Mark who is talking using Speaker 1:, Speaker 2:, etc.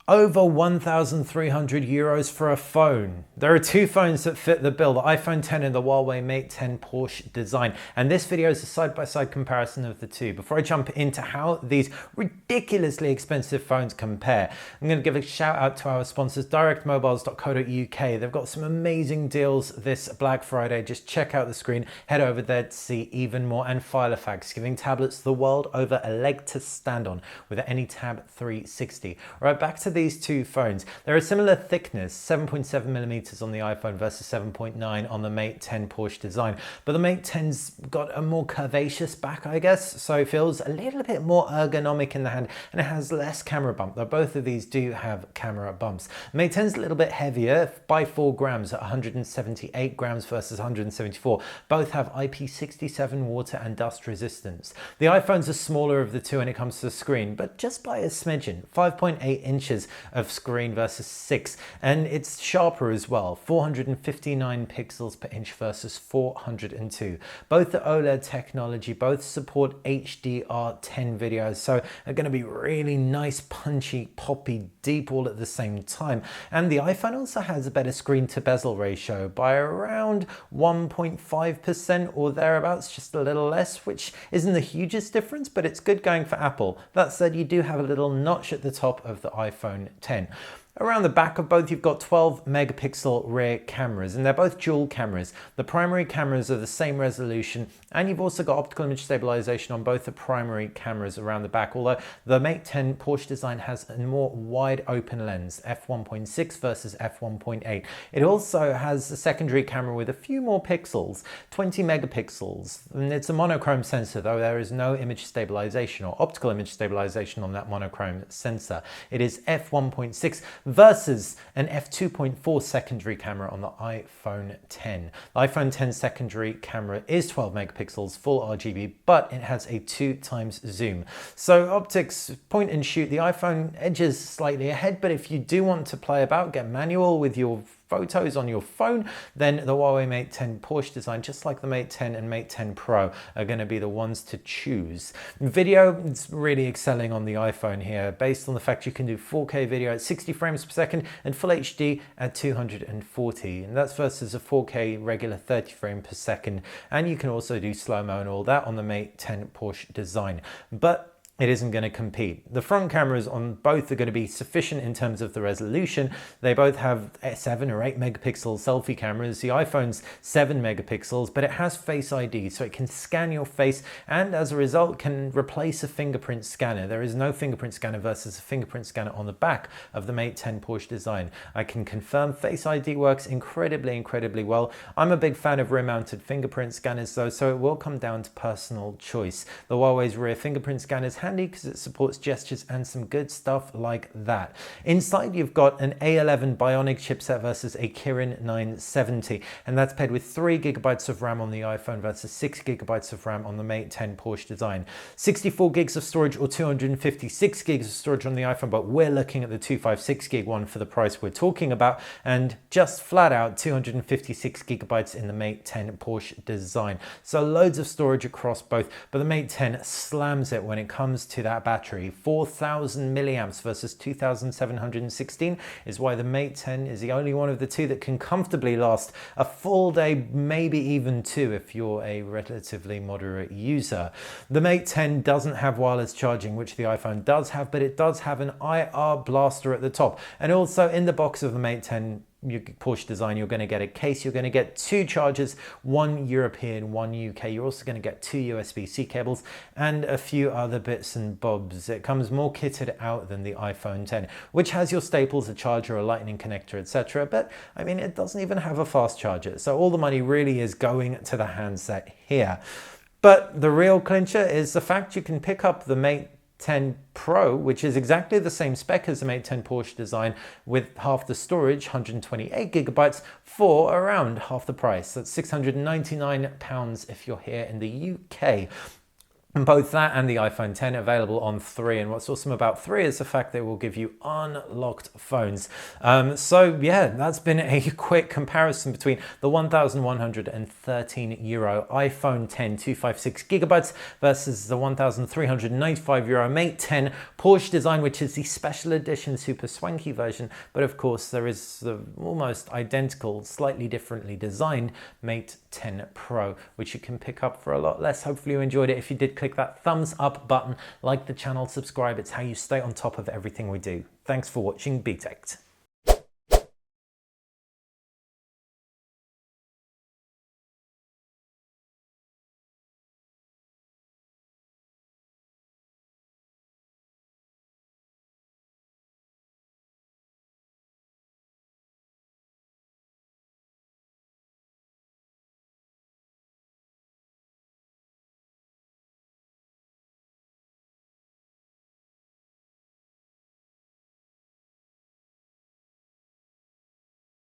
Speaker 1: Over 1,300 euros for a phone. There are two phones that fit the bill, the iPhone 10 and the Huawei Mate 10 Porsche design. And this video is a side-by-side comparison of the two. Before I jump into how these ridiculously expensive phones compare, I'm going to give a shout out to our sponsors, directmobiles.co.uk. They've got some amazing deals this Black Friday. Just check out the screen, head over there to see even more. And Filofax, giving tablets the world over a leg to stand on with the AnyTab 360. All right, back to these two phones. They're a similar thickness, 7.7 millimeters on the iPhone versus 7.9 on the Mate 10 Porsche design. But the Mate 10's got a more curvaceous back, I guess, so it feels a little bit more ergonomic in the hand, and it has less camera bump, though both of these do have camera bumps. Mate 10's a little bit heavier by 4 grams at 178 grams versus 174. Both have IP67 water and dust resistance. The iPhones are smaller of the two when it comes to the screen, but just by a smidgen, 5.8 inches of screen versus 6, and it's sharper as well, 459 pixels per inch versus 402. Both are OLED technology, both support HDR10 videos, so are going to be really nice, punchy, poppy, deep all at the same time. And the iPhone also has a better screen to bezel ratio by around 1.5% or thereabouts, just a little less, which isn't the hugest difference, but it's good going for Apple. That said, you do have a little notch at the top of the iPhone 10. Around the back of both, you've got 12 megapixel rear cameras, and they're both dual cameras. The primary cameras are the same resolution, and you've also got optical image stabilization on both the primary cameras around the back, although the Mate 10 Porsche design has a more wide open lens, f1.6 versus f1.8. It also has a secondary camera with a few more pixels, 20 megapixels, and it's a monochrome sensor, though there is no image stabilization or optical image stabilization on that monochrome sensor. It is f1.6 versus an f2.4 secondary camera on the iPhone 10. The iPhone 10 secondary camera is 12 megapixels full RGB, but it has a 2x zoom. So optics, point and shoot, the iPhone edges slightly ahead, but if you do want to play about, get manual with your photos on your phone, then the Huawei Mate 10 Porsche design, just like the Mate 10 and Mate 10 Pro, are going to be the ones to choose. Video, it's really excelling on the iPhone here, based on the fact you can do 4K video at 60 frames per second and Full HD at 240, and that's versus a 4K regular 30 frames per second, and you can also do slow-mo and all that on the Mate 10 Porsche design. But it isn't going to compete. The front cameras on both are going to be sufficient in terms of the resolution. They both have 7 or 8 megapixel selfie cameras. The iPhone's 7 megapixels, but it has Face ID, so it can scan your face and as a result can replace a fingerprint scanner. There is no fingerprint scanner versus a fingerprint scanner on the back of the Mate 10 Porsche design. I can confirm Face ID works incredibly well. I'm a big fan of rear-mounted fingerprint scanners though, so it will come down to personal choice. The Huawei's rear fingerprint scanners handy because it supports gestures and some good stuff like that. Inside you've got an A11 Bionic chipset versus a Kirin 970, and that's paired with 3 gigabytes of RAM on the iPhone versus 6 gigabytes of RAM on the Mate 10 Porsche design. 64 gigs of storage or 256 gigs of storage on the iPhone, but we're looking at the 256 gig one for the price we're talking about, and just flat out 256 gigabytes in the Mate 10 Porsche design. So loads of storage across both, but the Mate 10 slams it when it comes to that battery. 4,000 milliamps versus 2,716 is why the Mate 10 is the only one of the two that can comfortably last a full day, maybe even 2 if you're a relatively moderate user. The Mate 10 doesn't have wireless charging, which the iPhone does have, but it does have an IR blaster at the top. And also in the box of the Mate 10 Porsche design, you're going to get a case, you're going to get 2 chargers, 1 European, 1 UK. You're also going to get 2 USB-C cables and a few other bits and bobs. It comes more kitted out than the iPhone 10, which has your staples, a charger, a lightning connector, etc. But I mean, it doesn't even have a fast charger. So all the money really is going to the handset here. But the real clincher is the fact you can pick up the Mate 10 Pro, which is exactly the same spec as the Mate 10 Porsche design with half the storage, 128 gigabytes, for around half the price. That's £699 if you're here in the UK. And both that and the iPhone 10 available on 3. And what's awesome about 3 is the fact that it will give you unlocked phones. So yeah, that's been a quick comparison between the €1,113 iPhone 10 256GB versus the €1,395 Mate 10 Porsche design, which is the special edition super swanky version. But of course, there is the almost identical, slightly differently designed Mate 10 Pro, which you can pick up for a lot less. Hopefully you enjoyed it. If you did, click that thumbs up button, like the channel, subscribe. It's how you stay on top of everything we do. Thanks for watching BTECT.